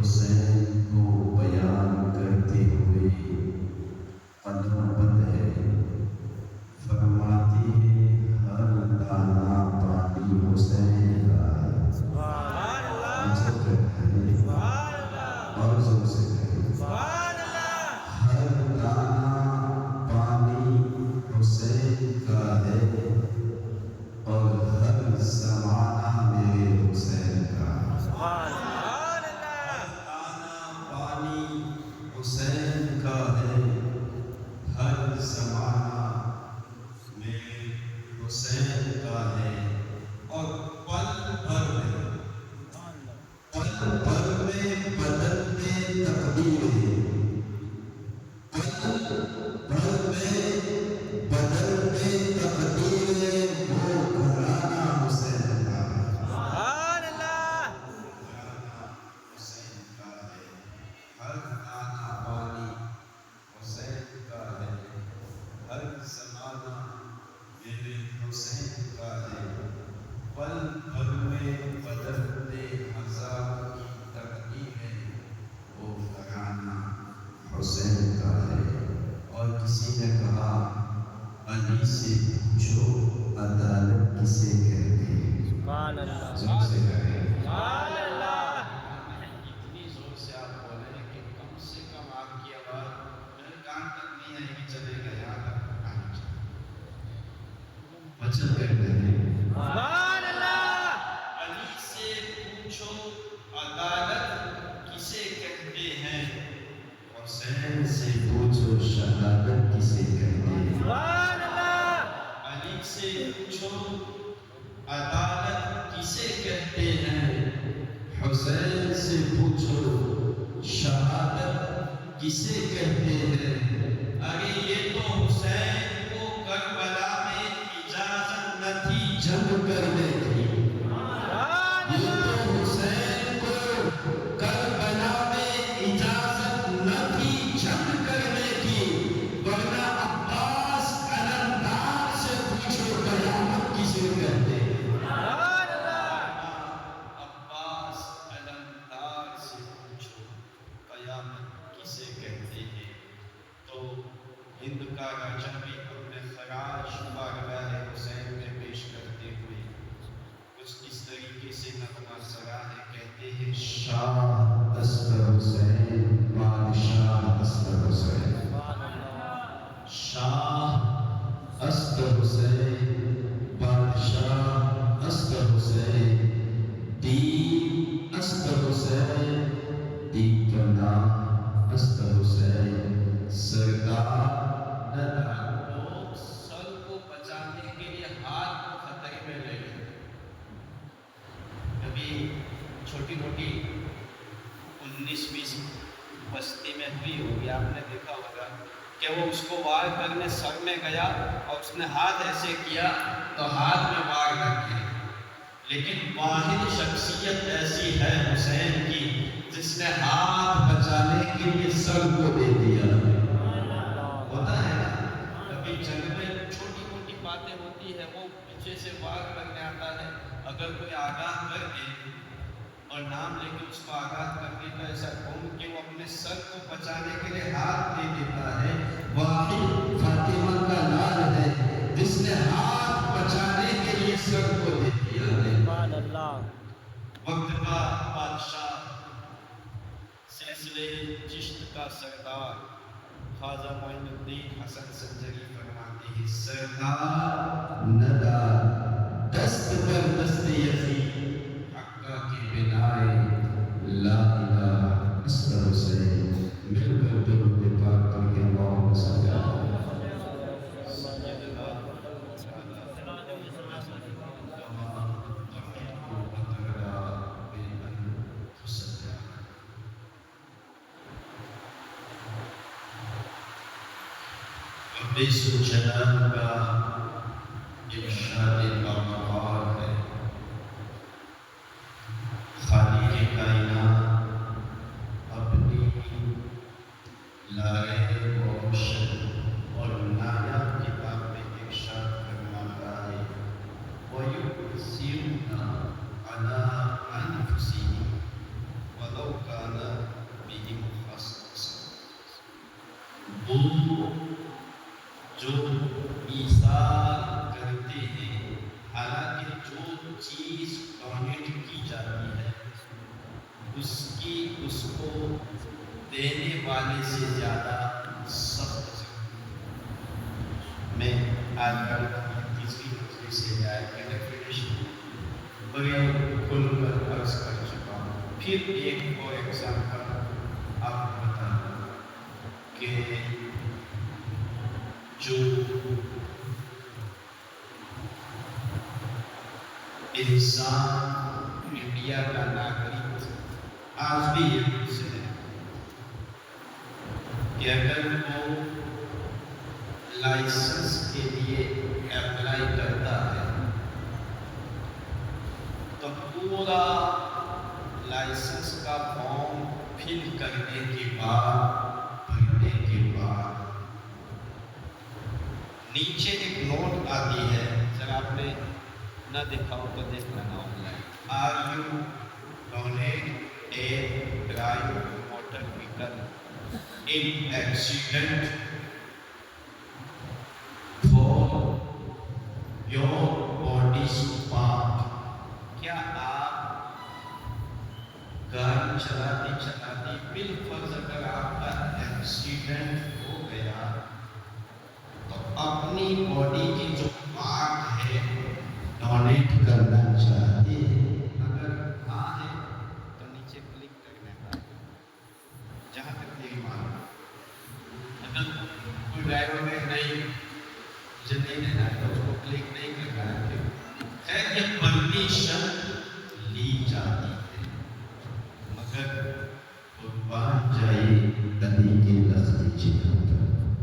حسین کو بیان کرتے ہوئے قدم بند ہے، فرماتی ہے ہر دانہ پانی حسین کا ہے۔ سبحان مجھے کہتا ہے سبحان اللہ اور زور سے کہے سبحان اللہ ہر دانہ پانی حسین کا ہے اور ہر زمانہ میرے حسین کا ہے۔ سبحان اللہ دانہ پانی حسین کا ہے، ہر زمانہ میرے حسین کا ہے، اور پل بھر میں بدلتے تقدیریں، پل بھر میں بدلتے تقدیریں، وہ گھرانہ حسین کا ہے۔ سبحان اللہ حسین کا ہے، ہر دانہ پانی حسین کا ہے، ہر زمانہ میرے حسین کا ہے، پل بھر میں بدلتے ہزاروں کی تقدیریں، وہ گھرانہ حسین کا ہے۔ اور کسی نے کہا علی سے پوچھو عدالت کسے کہتے ہیں؟ سبحان اللہ زور سے کہیں سبحان اللہ اتنی زور سے آپ بول رہے ہیں کہ کم سے کم آپ کی آواز میرے کان تک نہیں آئے گی، چلے گا یہاں تک آنی چاہیے۔ وچن کہتے ہیں سبحان اللہ علی سے پوچھو عدالت کسے کہتے ہیں، حسین سے پوچھو شہادت کسے کہتے ہیں۔ سبحان اللہ علی سے پوچھو عدالت کسے کہتے ہیں، حسین سے پوچھو شہادت کسے کہتے ہیں۔ ارے یہ تو حسین کو کربلا میں اجازت نہ تھی جنگ کرنے کی، سبحان یہ اللہ تو حسین کو کربلا میں اجازت نہ تھی جنگ کرنے کی، ورنہ عباس علمدار سے پوچھو قیامت کسے کہتے ہیں۔ سبحان اللہ عباس علمدار سے پوچھو قیامت کسے کہتے ہیں۔ تو ہند کا راجہ بھی اپنے خراج بارگاہ حسین میں پیش کرتے ہوئے کچھ اس طریقے سے نغمہ سرا ہے، کہتے ہیں شاہ اصغر حسین بادشاہ اصغر حسین، سبحان اللہ شاہ اصغر حسین بادشاہ اصغر حسین، دین اصغر حسین، دین کا نام اصغر حسین، سردار لوگ سر کو بچانے کے لیے ہاتھ کو خطرے میں لے گئے۔ کبھی چھوٹی موٹی 19-20 بستی میں ہوئی ہوگی، آپ نے دیکھا ہوگا کہ وہ اس کو وار کرنے سر میں گیا اور اس نے ہاتھ ایسے کیا تو ہاتھ میں وار لگ گیا، لیکن واحد شخصیت ایسی ہے حسین کی جس نے ہاتھ بچانے کے لیے سر کو دے دیا۔ ہوتا ہے نا کبھی جنگ میں چھوٹی موٹی باتیں ہوتی ہے، وہ پیچھے سے وار کرنے آتا ہے، اگر کوئی آگاہ کر دے اور نام لے کے اس کو آگاہ کرنے کا ایسا قوم کہ وہ اپنے سر کو بچانے کے لیے ہاتھ دے دیتا ہے، واحد فاطمہ کا لال ہے جس نے ہاتھ بچانے کے لیے سر کو دے دیا ہے۔ سبحان اللہ وقت کا بادشاہ سلسلے چشت کا سردار خواجہ معین الدین حسن سنجری فرماتے ہیں سردار ندا دست پر دست یزید حقہ کی بنائے لا الہ اصغر حسین، مل کر درود پاک پڑھ کے اللہم صلی علی بیسو جنان کا ارشاد باقرار ہے، خالق کائنات اپنی لائے روشن اور نایاب کتاب میں ارشاد فرماتا ہے وَيُؤْثِرُونَ عَلَىٰ أَنفُسِهِمْ وَلَوْ كَانَ اس کو دینے والے سے زیادہ سخت میں آج کل تیسری نوکری سے جائے کہ ڈیفینیشن بڑے کھل کر عرض کر چکا ہوں. پھر ایک اور ایگزامپل آپ کو بتا دوں کہ جو انسان انڈیا کا ناگرک آج بھی یہ مجھ سے ہے کہ اگر وہ لائسنس کے لیے اپلائی کرتا ہے تو پورا لائسنس کا فارم فل کرنے کے بعد بھرنے کے بعد نیچے ایک نوٹ آتی ہے، ذرا آپ نے نہ دیکھا ہو تو دیکھ لینا online. Are you donate a drive motor vehicle in accident for your bodies part. کیا آپ گاڑی چلاتے بالفرض اگر آپ کا ایکسیڈنٹ ہو گیا تو اپنی باڈی کی جو پارٹ ہے ڈونیٹ کرنا چاہتے ہیں؟ اگر ہاں ہے تو نیچے کلک کرنے کا، جہاں تک میری بات. اگر کوئی ڈرائیور میں نہیں مجھے نہیں دینا ہے تو اس کو کلک نہیں کرنا ہے. خیر یہ پرمیشن لی جاتی ہے، مگر قربان جائے ندی کے لختی چکن،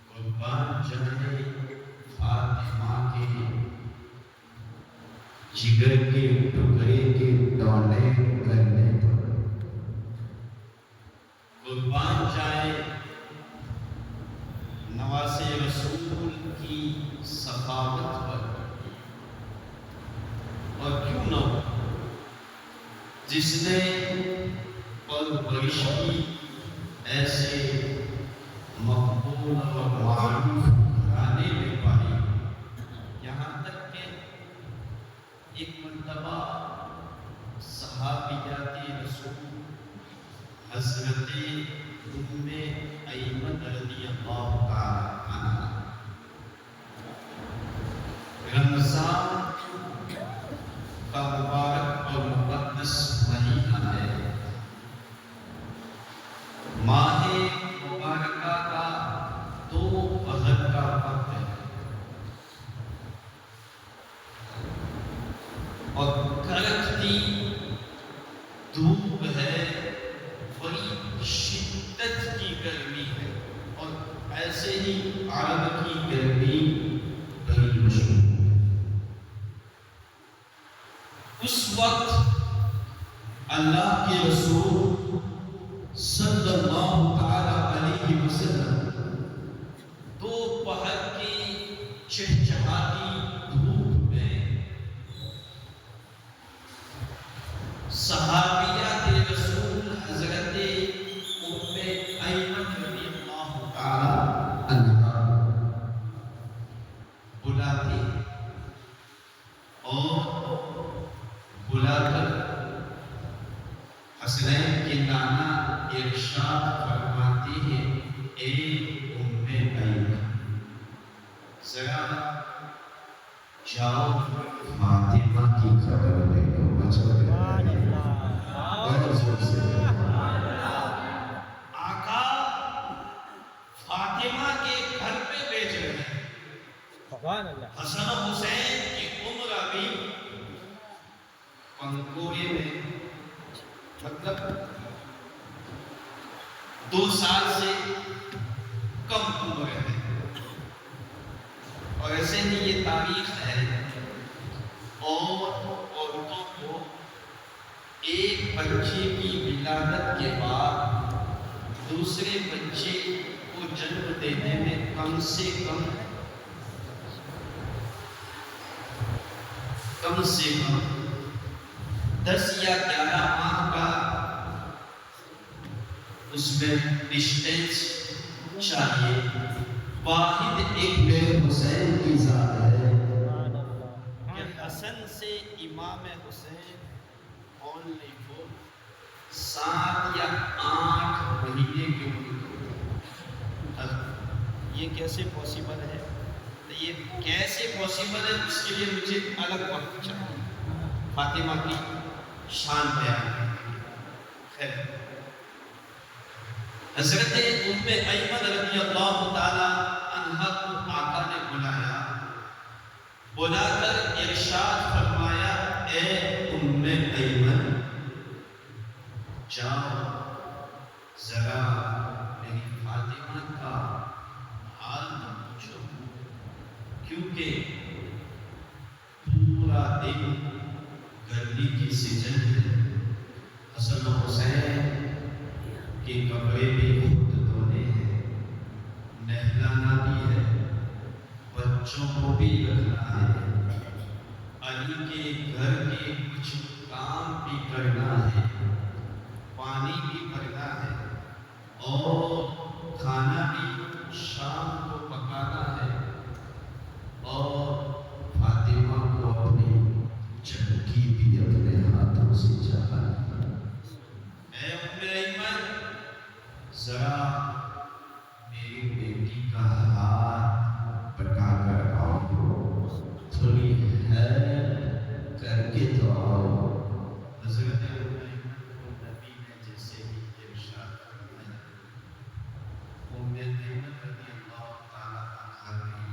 قربان جائے فاطمہ کے جگر کے ٹکڑے کے ڈونیٹ کرنے پر، قربان جائے نواسے رسول کی سخاوت پر، اور کیوں نہ ہو جس نے پرورش کی ایسے مقبول اور معروف گھرانے میں پائی. یہاں تک کہ ایک مرتبہ صحابیات رسول حضرت ام ایمن رضی اللہ تعالی عنہا رمضان کا مبارک اور مقدس مہینہ ہے، ماہ مبارکہ کا 2 پہر کا وقت ہے، اور کڑکتی دھوپ ہے، بڑی شدت کی گرمی ہے، اور ایسے ہی عرب کی گرمی بڑی مشہور ہے. اس وقت اللہ کے رسول صلی اللہ تعالی علیہ وسلم 2 پہر کی چہچہاتی دھوپ میں صحابیات رسول حضرت ام ایمن رضی اللہ تعالی عنہا بلاتی اور بلا کر حسنین کے نانا ارشاد فرماتی ہے، اے ام ایمن ذرا جاؤ فاطمہ کی خبر لے لو. آقا فاطمہ کے گھر پہ بیچ رہے ہیں. حسن و حسین کی عمر ابھی پنکورے میں، مطلب 2 سال سے کم عمر ہے، اور ایسے ہی یہ تاریخ ہے. اور عورتوں کو ایک بچے کی ولادت کے بعد دوسرے بچے کو جنم دینے میں کم سے کم 10 یا 11 ماہ کا اس میں ڈسٹینس چاہیے. واحد ایک میرے حسین کی ذات ہے کہ حسن سے امام حسین only for 7 یا 8 مہینے کی عمر کو۔ یہ کیسے پاسبل ہے؟ یہ کیسے پاسبل ہے؟ اس کے لیے مجھے الگ وقت چاہیے فاطمہ کی شان بیان کرنے کی۔ خیر، حضرت ام ایمن رضی اللہ تعالی عنہا کو آقا نے بلا کر ارشاد فرمایا، اے ام ایمن جاؤ ذرا میری فاطمہ کا حال نہ پوچھو، کیونکہ پورا دن گرمی کی سیزن ہے، حسن و حسین کے کپڑے بھی خود دھونے ہیں، نہلانا بھی ہے، بچوں کو بھی رکھنا ہے، علی کے گھر کے کچھ کام بھی کرنا ہے، پانی بھی بھرنا ہے، اور کھانا بھی شام کو پکانا ہے، اور فاطمہ کو اپنی چکی بھی اپنے ہاتھوں سے چلانا ہے۔ اے ام ایمن ذرا میری بیٹی کا ہاتھ پکا کر آؤ، تھوڑی ہیلپ کر کے تو آؤ۔ حضرت ام ایمن کو نبی نے جیسے ہی ارشاد فرمایا، ام ایمن رضی اللہ تعالیٰ عنہا نے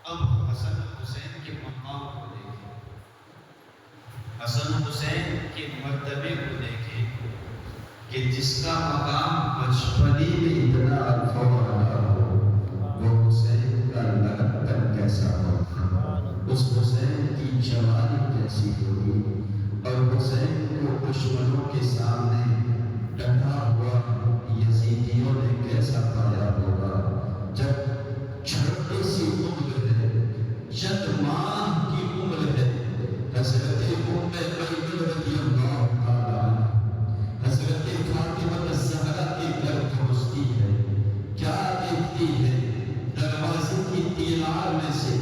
اب حسن حسین کے مقام کو دیکھے، حسن حسین کے مرتبے کو دیکھے کہ جس کا مقام بچپنی میں اتنا عرفہ والا ہو، وہ حسین کا لڑکپن کیسا ہوگا، اس حسین کی جوانی کیسی ہوگی، اور حسین کو دشمنوں کے سامنے ڈٹا ہوا یزیدیوں نے کیسا پایا ہوگا، جب چھوٹی سی عمر ہے، ید ماہ کی عمر ہے، حضرت ام ایمن رضی اللہ تعالیٰ حضرت فاطمہ الزہرا کے گھر پہنچتی ہے، کیا دیکھتی ہے؟ دروازے کی دیوار میں سے،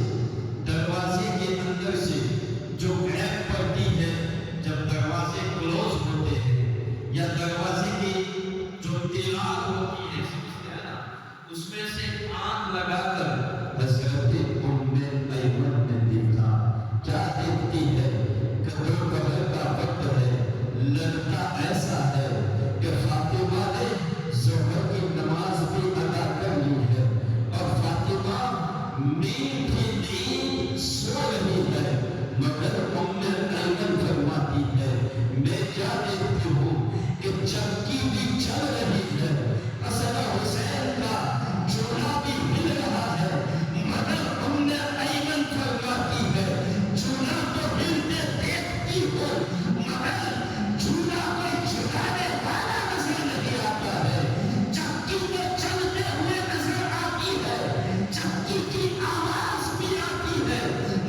دروازے کے اندر سے جو گیپ پڑتی ہے، جب دروازے کلوز ہوتے ہیں یا دروازے کی جو دیوار ہوتی ہے، سمجھتے ہیں نا، اس میں سے آنکھ لگا کر حضرت ام ایمن نے دیکھا، کیا دیکھتی ہے؟ قدر کا وقت ہے، لڑکا ایسا ہے کہ فاطمہ نے ظہر کی نماز بھی ادا کر لی ہے، اور فاطمہ میٹھی نیند سو رہی ہے، مگر ام ایمن فرماتی ہے، میں کیا دیکھتی ہوں کہ چکی بھی چل رہی ہے، حسن حسین کا چولہا بھی ہل رہا ہے، مگر ام ایمن فرماتی ہے، چولہا تو ہلتے دیکھتی ہو، مگر چولہا کوئی چلانے والا نظر نہیں آتا ہے، چکی تو چلتے ہوئے نظر آتی ہے، چکی کی آواز بھی آتی ہے،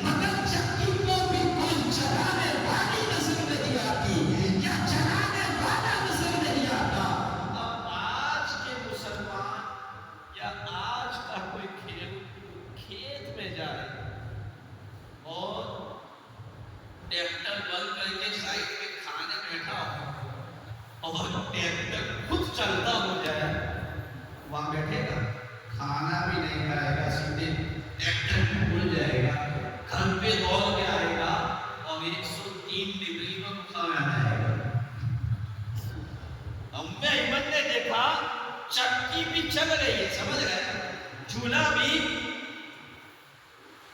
مگر چکی کو بھی کوئی چلانے والی نظر نہیں آتی یا چلانے والا نظر نہیں آتا۔ اب آج کے مسلمان یا آج کا کوئی کھیت میں جائے اور ٹریکٹر بند کر کے سائڈ پہ کھانے بیٹھا ہو اور ٹریکٹر خود چلتا ہو جائے، وہاں بیٹھے گا، کھانا بھی نہیں کھائے گا، سیدھے ٹریکٹر بھی بھول جائے گا، گھر پہ دوڑ کے آئے گا اور 103 ڈگری میں کھانا جائے گا۔ ام ایمن نے دیکھا چکی بھی چل رہی ہے، سمجھ گئے، چولہا بھی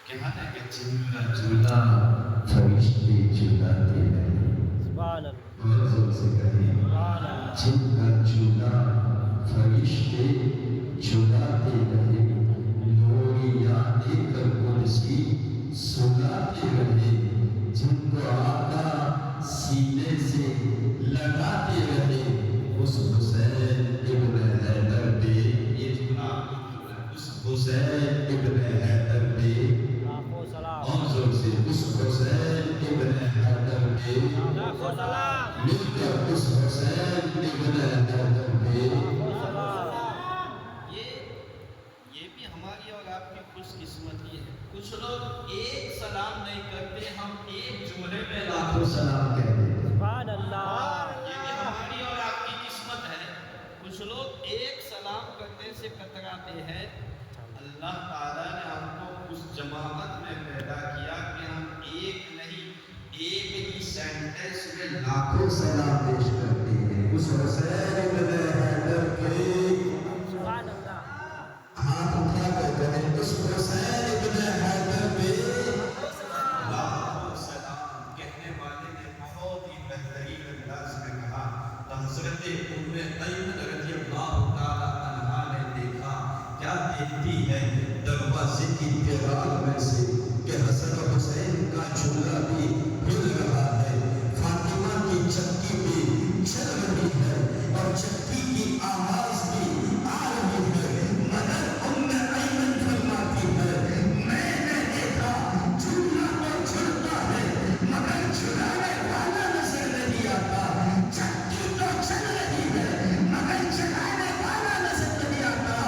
کہنا ہے کہ چلا چلا فرشتے چلاتے ہیں، سبحان اللہ، بہت زور سے کہیں، سبحان اللہ، چلا چلا فرشتے چلاتے رہے، لوریاں دے کر قدسی سلاتے رہے، جن کو آقا سینے سے لگاتے رہے، اس حسین ابن حیدر پہ، یہ جملہ اس حسین ابن حیدر پہ، لاکھوں سلام، اور زور سے اس حسین ابن حیدر پہ، لاکھوں سلام، مل کر اس حسین ابن حیدر پہ، لاکھوں سلام۔ یہ بھی ہماری اور آپ کی خوش قسمتی ہے، کچھ لوگ ایک سلام نہیں کرتے، ہم ایک جملے میں لاکھوں سلام کہتے ہیں، سبحان اللہ، یہ بھی ہماری ہے اس لیے لاکھوں سلام پیش کرتی ہے اس حسین ابن حیدر کے سبحان اللہ ہاتھ اٹھا کر کہیں اس حسین ابن حیدر پہ لاکھوں سلام کہنے والے نے بہت ہی بہترین انداز میں کہا تو حضرت ام ایمن رضی اللہ تعالیٰ عنہا نے دیکھا کیا دیکھتی ہے دروازے کی دیوار میں سے کہ حسن و حسین کا جھولا بھی ہل رہا ہے فاطمہ کی چکی بھی چل رہی ہے اور چکی کی آواز بھی آ رہی ہے مگر ام ایمن فرماتی ہے میں نے دیکھا جھولا تو جھلتا ہے مگر جھلانے والا نظر نہیں آتا چکی تو چل رہی ہے مگر چلانے والا نظر نہیں آتا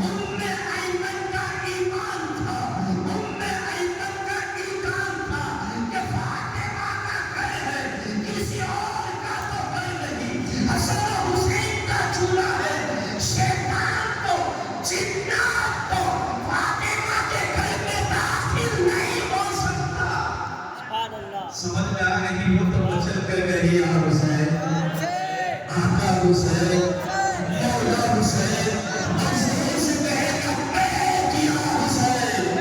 ام ایمن کا ایمان تھا ام ایمن کا ایمان تھا کہ فاطمہ کا گھر ہے کسی اور کا تو گھر نہیں حسن و حسین کا چولہا ہے شیطان تو جنات تو فاطمہ کے گھر میں داخل نہیں ہو سکتا سبحان اللہ سمجھ میں آ رہی ہو تو بچل کر گئی یا حسین آقا حسین مولا حسین حسین سے کہے گا میں کیا حسین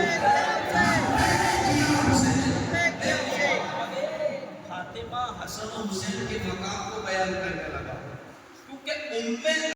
فاطمہ حسن و حسین کے مقام کو بیان کرنے لگا